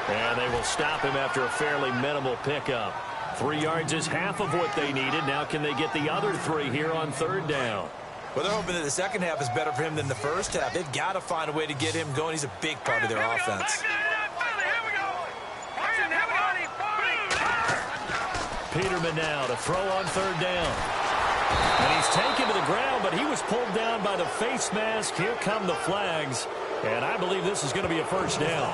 B: And they will stop him after a fairly minimal pickup. 3 yards is half of what they needed. Now can they get the other 3 here on third down?
C: Well, they're hoping that the second half is better for him than the first half. They've got to find a way to get him going. He's a big part of their offense.
B: Peterman now to throw on third down. And he's taken to the ground, but he was pulled down by the face mask. Here come the flags. And I believe this is going to be a first down.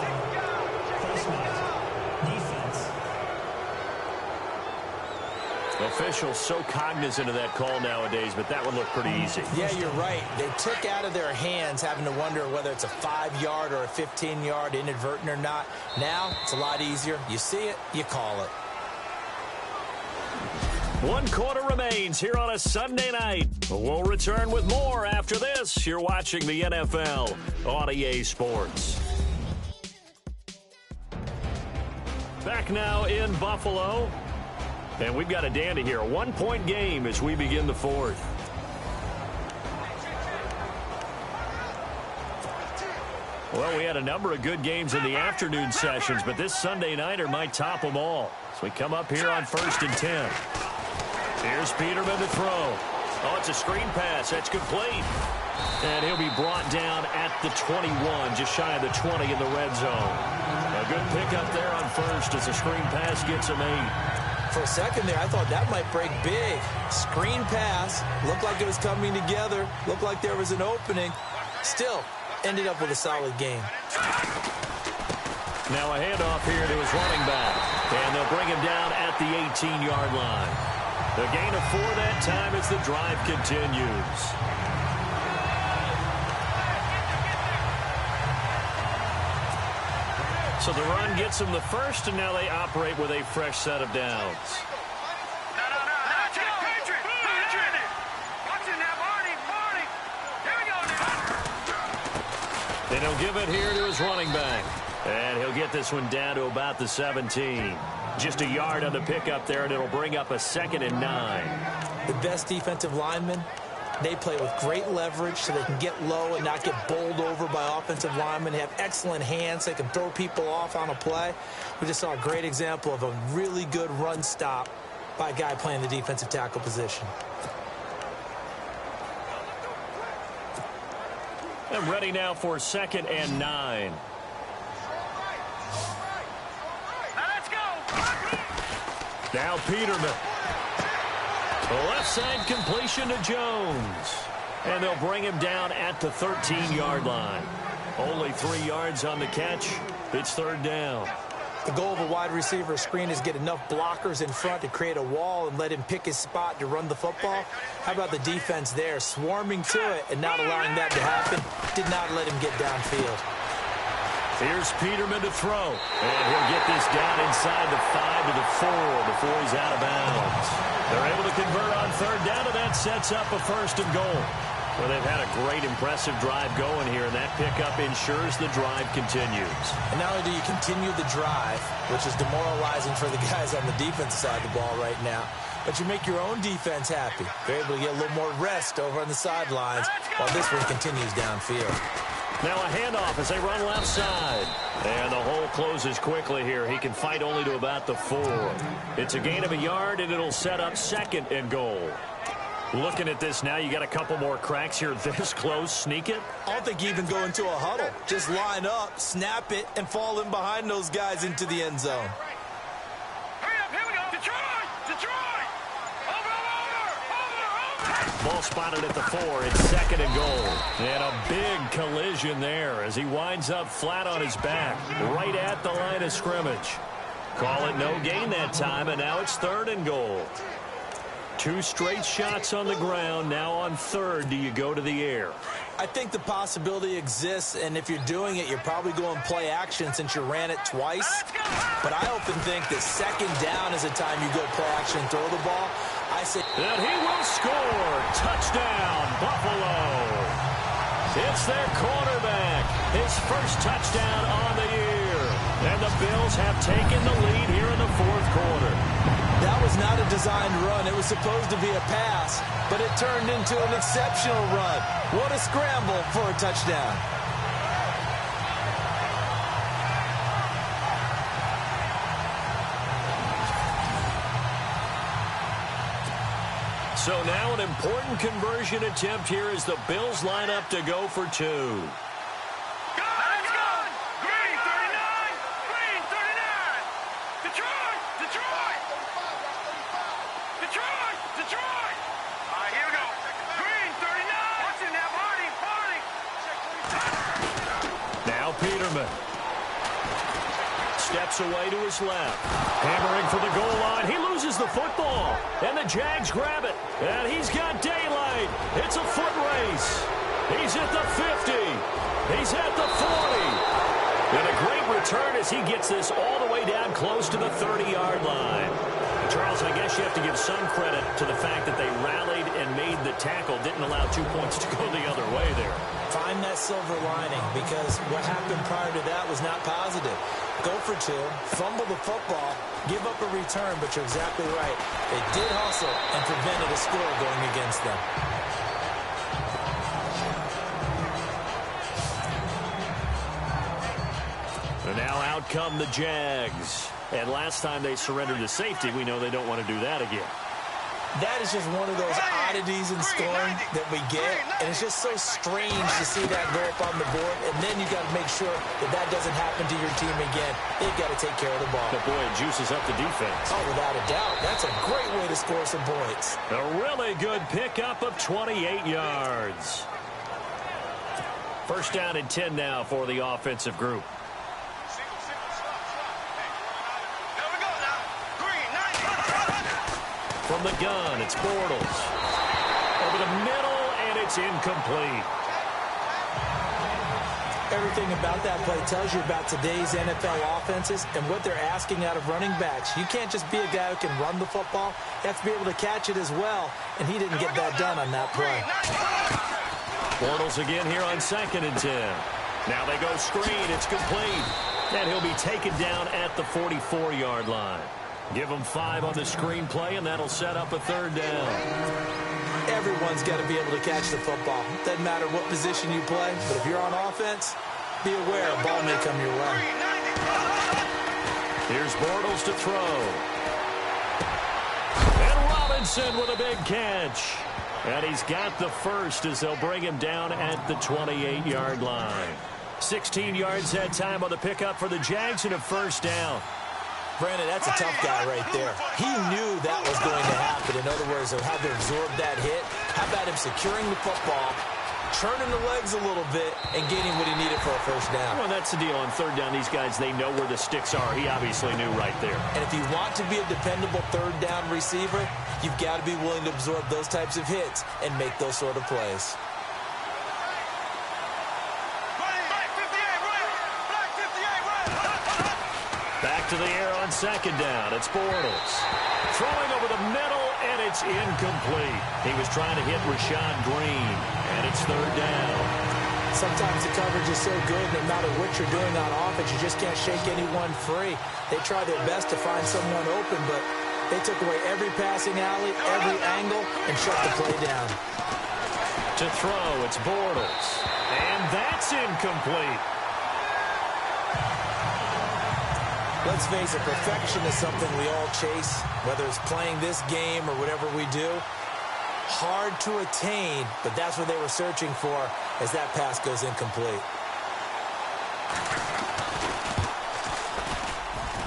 B: Officials so cognizant of that call nowadays, but that would look pretty easy.
C: Yeah, you're right. They took out of their hands having to wonder whether it's a 5-yard or a 15-yard inadvertent or not. Now, it's a lot easier. You see it, you call it.
B: 1 quarter remains here on a Sunday night. We'll return with more after this. You're watching the NFL on EA Sports. Back now in Buffalo. And we've got a dandy here. A 1-point game as we begin the fourth. Well, we had a number of good games in the afternoon sessions, but this Sunday nighter might top them all. So we come up here on 1st and 10. Here's Peterman to throw. Oh, it's a screen pass. That's complete. And he'll be brought down at the 21, just shy of the 20 in the red zone. A good pickup there on 1st as the screen pass gets him 8.
C: For a second there, I thought that might break big. Screen pass. Looked like it was coming together. Looked like there was an opening. Still, ended up with a solid game.
B: Now a handoff here to his running back. And they'll bring him down at the 18-yard line. The gain of 4 that time as the drive continues. So the run gets them the first, and now they operate with a fresh set of downs. Then he'll give it here to his running back. And he'll get this one down to about the 17. Just a yard on the pickup there, and it'll bring up a 2nd and 9.
C: The best defensive linemen, they play with great leverage so they can get low and not get bowled over by offensive linemen. They have excellent hands. They can throw people off on a play. We just saw a great example of a really good run stop by a guy playing the defensive tackle position.
B: And ready now for 2nd and 9. Now Peterman. The left side completion to Jones. And they'll bring him down at the 13-yard line. Only 3 yards on the catch. It's 3rd down.
C: The goal of a wide receiver screen is get enough blockers in front to create a wall and let him pick his spot to run the football. How about the defense there, swarming to it and not allowing that to happen? Did not let him get downfield.
B: Here's Peterman to throw. And he'll get this down inside the 5 to the 4 before he's out of bounds. They're able to convert on 3rd down, and that sets up a 1st and goal. Well, they've had a great, impressive drive going here, and that pickup ensures the drive continues.
C: And not only do you continue the drive, which is demoralizing for the guys on the defensive side of the ball right now, but you make your own defense happy. They're able to get a little more rest over on the sidelines while this one continues downfield.
B: Now a handoff as they run left side. And the hole closes quickly here. He can fight only to about the 4. It's a gain of a yard, and it'll set up 2nd and goal. Looking at this now, you got a couple more cracks here this close. Sneak it?
C: I don't think you even go into a huddle. Just line up, snap it, and fall in behind those guys into the end zone.
D: Hurry up, here we go. Detroit! Detroit! Over!
B: Ball spotted at the 4. It's 2nd and goal. And a big collision there as he winds up flat on his back, right at the line of scrimmage. Call it no gain that time, and now it's 3rd and goal. 2 straight shots on the ground. Now on 3rd, do you go to the air?
C: I think the possibility exists, and if you're doing it, you're probably going play action since you ran it twice. But I often think that 2nd down is a time you go play action and throw the ball. I say,
B: and he will score. Touchdown, Buffalo. It's their quarterback. His first touchdown on the year. And the Bills have taken the lead here in the 4th quarter.
C: That was not a designed run. It was supposed to be a pass, but it turned into an exceptional run. What a scramble for a touchdown.
B: So now an important conversion attempt here as the Bills line up to go for 2. Peterman steps away to his left. Hammering for the goal line. He loses loses the football, and the Jags grab it. And he's got daylight. It's a foot race. He's at the 50. He's at the 40. And a great return as he gets this all the way down close to the 30-yard line. Charles, I guess you have to give some credit to the fact that they rallied and made the tackle, didn't allow 2 points to go the other way there.
C: Find that silver lining, because what happened prior to that was not positive. Go for two, fumble the football, give up a return, but you're exactly right. They did hustle and prevented a score going against them.
B: And now out come the Jags. And last time they surrendered to safety, we know they don't want to do that again.
C: That is just one of those oddities in scoring that we get, and it's just so strange to see that go up on the board, and then you got to make sure that that doesn't happen to your team again. They've got to take care of the ball.
B: But boy, it juices up the defense.
C: Oh, without a doubt. That's a great way to score some points.
B: A really good pickup of 28 yards. First down and 10 now for the offensive group. From the gun, it's Bortles. Over the middle, and it's incomplete.
C: Everything about that play tells you about today's NFL offenses and what they're asking out of running backs. You can't just be a guy who can run the football. You have to be able to catch it as well, and he didn't get that done on that play.
B: Bortles again here on 2nd and 10. Now they go screen. It's complete. And he'll be taken down at the 44-yard line. Give them 5 on the screen play, and that'll set up a 3rd down.
C: Everyone's got to be able to catch the football. Doesn't matter what position you play, but if you're on offense, be aware a ball may come your way.
B: Here's Bortles to throw. And Robinson with a big catch. And he's got the first as they'll bring him down at the 28-yard line. 16 yards that time on the pickup for the Jags and a 1st down.
C: Brandon, that's a tough guy right there. He knew that was going to happen. In other words, how to absorb that hit. How about him securing the football, turning the legs a little bit, and getting what he needed for a 1st down?
B: Well, that's the deal. On 3rd down, these guys, they know where the sticks are. He obviously knew right there.
C: And if you want to be a dependable 3rd down receiver, you've got to be willing to absorb those types of hits and make those sort of plays.
B: Back to the air on 2nd down. It's Bortles. Throwing over the middle, and it's incomplete. He was trying to hit Rashad Green, and it's 3rd down.
C: Sometimes the coverage is so good, no matter what you're doing on offense, you just can't shake anyone free. They try their best to find someone open, but they took away every passing alley, every angle, and shut the play down.
B: To throw, it's Bortles. And that's incomplete.
C: Let's face it, perfection is something we all chase, whether it's playing this game or whatever we do. Hard to attain, but that's what they were searching for as that pass goes incomplete.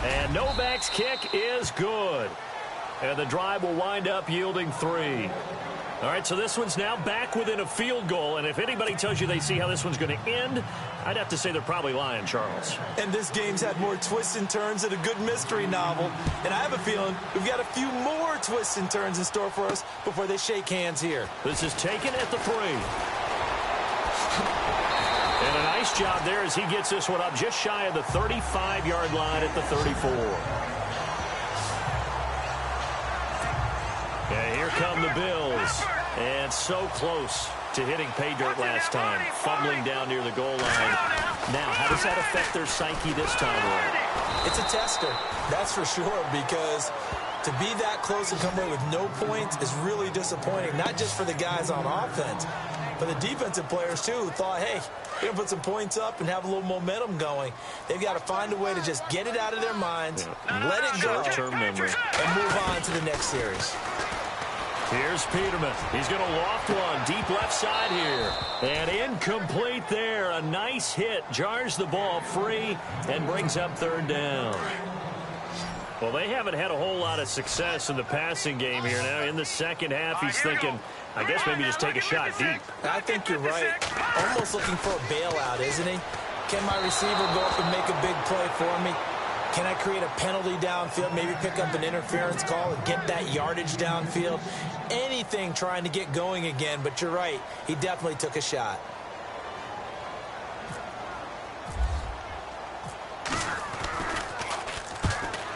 B: And Novak's kick is good. And the drive will wind up yielding 3. All right, so this one's now back within a field goal, and if anybody tells you they see how this one's going to end, I'd have to say they're probably lying, Charles.
C: And this game's had more twists and turns than a good mystery novel, and I have a feeling we've got a few more twists and turns in store for us before they shake hands here.
B: This is taken at the 3. And a nice job there as he gets this one up just shy of the 35-yard line at the 34. And here come the Bills. And so close to hitting pay dirt last time. Fumbling down near the goal line. Now, how does that affect their psyche this time around?
C: It's a tester, that's for sure, because to be that close and come away with no points is really disappointing, not just for the guys on offense, but the defensive players, too, who thought, hey, we're going to put some points up and have a little momentum going. They've got to find a way to just get it out of their minds, let it go,
B: Short-term memory,
C: and move on to the next series.
B: Here's Peterman. He's going to loft one deep left side here. And incomplete there. A nice hit. Jars the ball free and brings up 3rd down. Well, they haven't had a whole lot of success in the passing game here. Now in the second half, he's thinking, I guess maybe just take a shot deep.
C: I think you're right. Almost looking for a bailout, isn't he? Can my receiver go up and make a big play for me? Can I create a penalty downfield, maybe pick up an interference call and get that yardage downfield? Anything trying to get going again, but you're right. He definitely took a shot.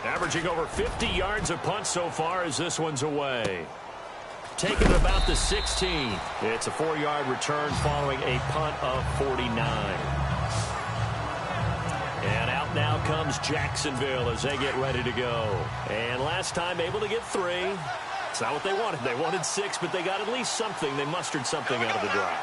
B: Averaging over 50 yards a punt so far as this one's away. Taking it about the 16. It's a 4-yard return following a punt of 49. And out now comes Jacksonville as they get ready to go. And last time able to get 3. It's not what they wanted. They wanted 6, but they got at least something. They mustered something out of the drive.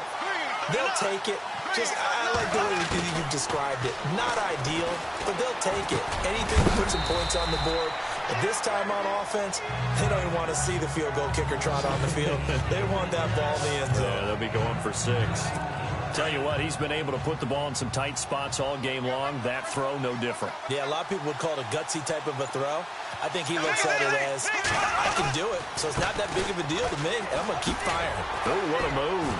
C: They'll take it. I like the way you described it. Not ideal, but they'll take it. Anything to put some points on the board. But this time on offense, they don't even want to see the field goal kicker trot on the field. They want that ball in the end zone.
B: Yeah, they'll be going for 6. Tell you what, he's been able to put the ball in some tight spots all game long. That throw, no different.
C: Yeah, a lot of people would call it a gutsy type of a throw. I think he looks at it as, I can do it, so it's not that big of a deal to me, and I'm going to keep firing.
B: Oh, what a move.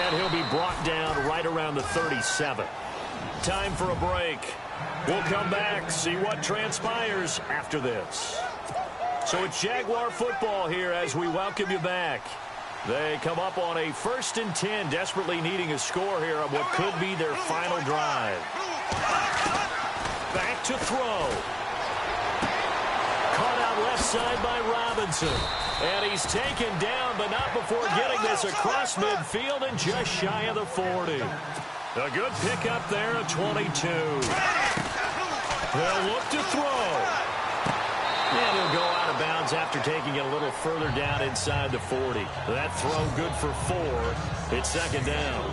B: And he'll be brought down right around the 37. Time for a break. We'll come back, see what transpires after this. So it's Jaguar football here as we welcome you back. They come up on a 1st and 10, desperately needing a score here on what could be their final drive. Back to throw. Caught out left side by Robinson. And he's taken down, but not before getting this across midfield and just shy of the 40. A good pickup there at 22. They'll look to throw. And he'll go out of bounds after taking it a little further down inside the 40. That throw good for 4. It's 2nd down.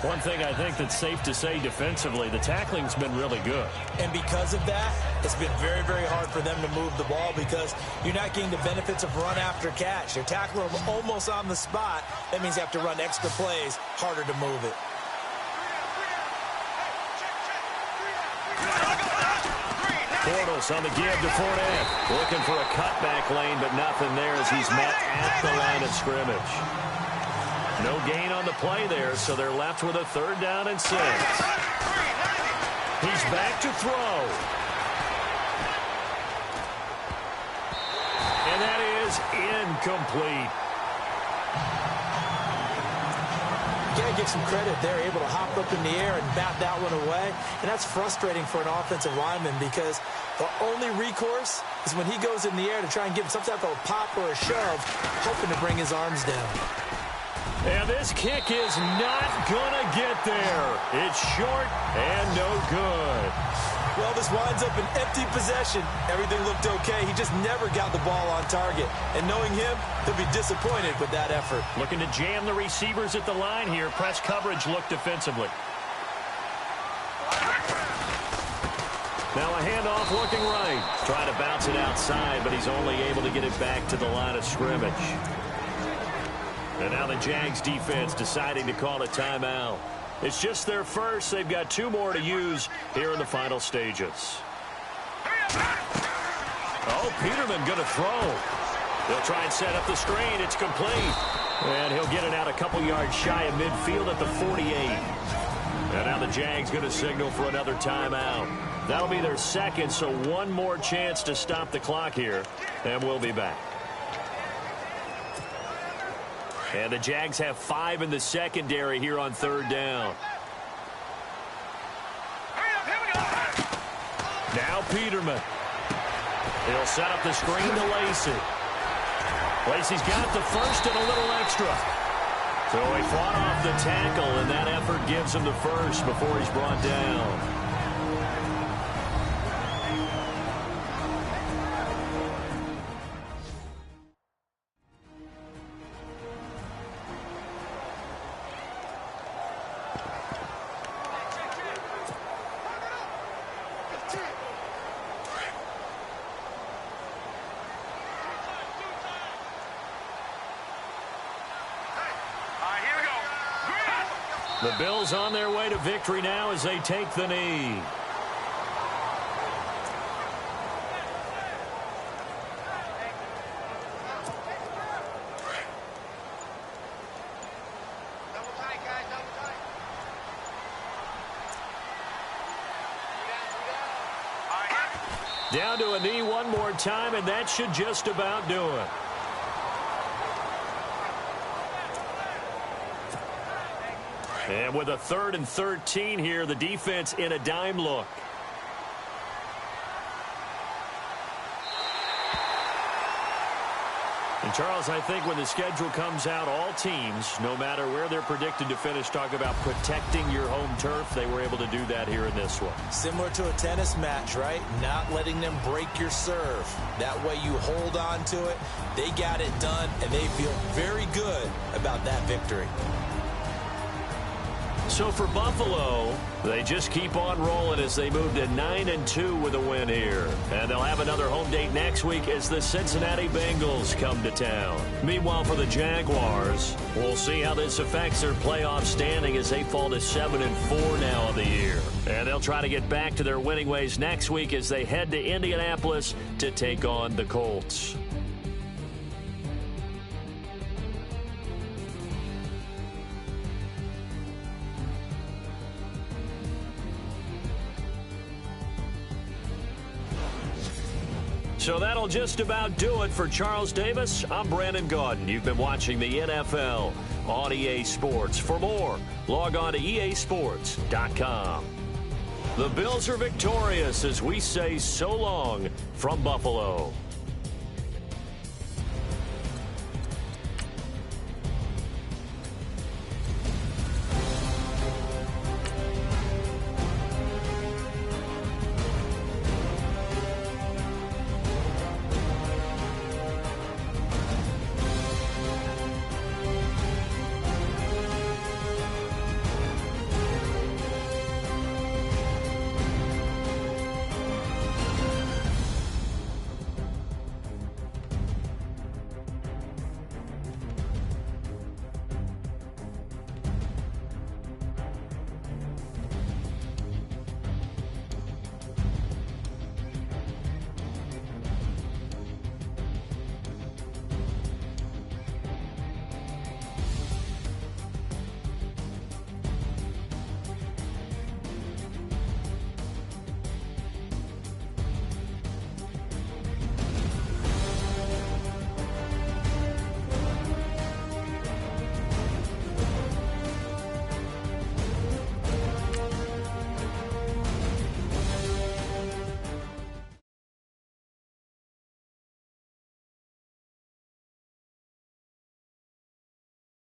B: One thing I think that's safe to say defensively, the tackling's been really good.
C: And because of that, it's been very, very hard for them to move the ball because you're not getting the benefits of run after catch. They're tackling them almost on the spot. That means you have to run extra plays, harder to move it.
B: Bortles on the give to Fournette. Looking for a cutback lane, but nothing there as he's met at the line of scrimmage. No gain on the play there, so they're left with a 3rd down and 6. He's back to throw. And that is incomplete.
C: You got to give some credit. They're able to hop up in the air and bat that one away. And that's frustrating for an offensive lineman because the only recourse is when he goes in the air to try and give him some type of a pop or a shove, hoping to bring his arms down.
B: And this kick is not going to get there. It's short and no good.
C: Well, this winds up an empty possession. Everything looked okay. He just never got the ball on target. And knowing him, he'll be disappointed with that effort.
B: Looking to jam the receivers at the line here. Press coverage look defensively. Now a handoff looking right. Trying to bounce it outside, but he's only able to get it back to the line of scrimmage. And now the Jags defense deciding to call a timeout. It's just their first. They've got 2 more to use here in the final stages. Oh, Peterman going to throw. They'll try and set up the screen. It's complete. And he'll get it out a couple yards shy of midfield at the 48. And now the Jags going to signal for another timeout. That'll be their 2nd, so 1 more chance to stop the clock here. And we'll be back. And the Jags have 5 in the secondary here on 3rd down. Now Peterman. He'll set up the screen to Lacey. Lacey's got the first and a little extra. So he fought off the tackle, and that effort gives him the first before he's brought down. The Bills on their way to victory now as they take the knee. Down to a knee one more time, and that should just about do it. And with a 3rd and 13 here, the defense in a dime look. And, Charles, I think when the schedule comes out, all teams, no matter where they're predicted to finish, talk about protecting your home turf. They were able to do that here in this one.
C: Similar to a tennis match, right? Not letting them break your serve. That way you hold on to it. They got it done, and they feel very good about that victory.
B: So for Buffalo, they just keep on rolling as they move to 9-2 with a win here. And they'll have another home date next week as the Cincinnati Bengals come to town. Meanwhile, for the Jaguars, we'll see how this affects their playoff standing as they fall to 7-4 now on the year. And they'll try to get back to their winning ways next week as they head to Indianapolis to take on the Colts. So that'll just about do it for Charles Davis. I'm Brandon Gaudin. You've been watching the NFL on EA Sports. For more, log on to easports.com. The Bills are victorious as we say so long from Buffalo.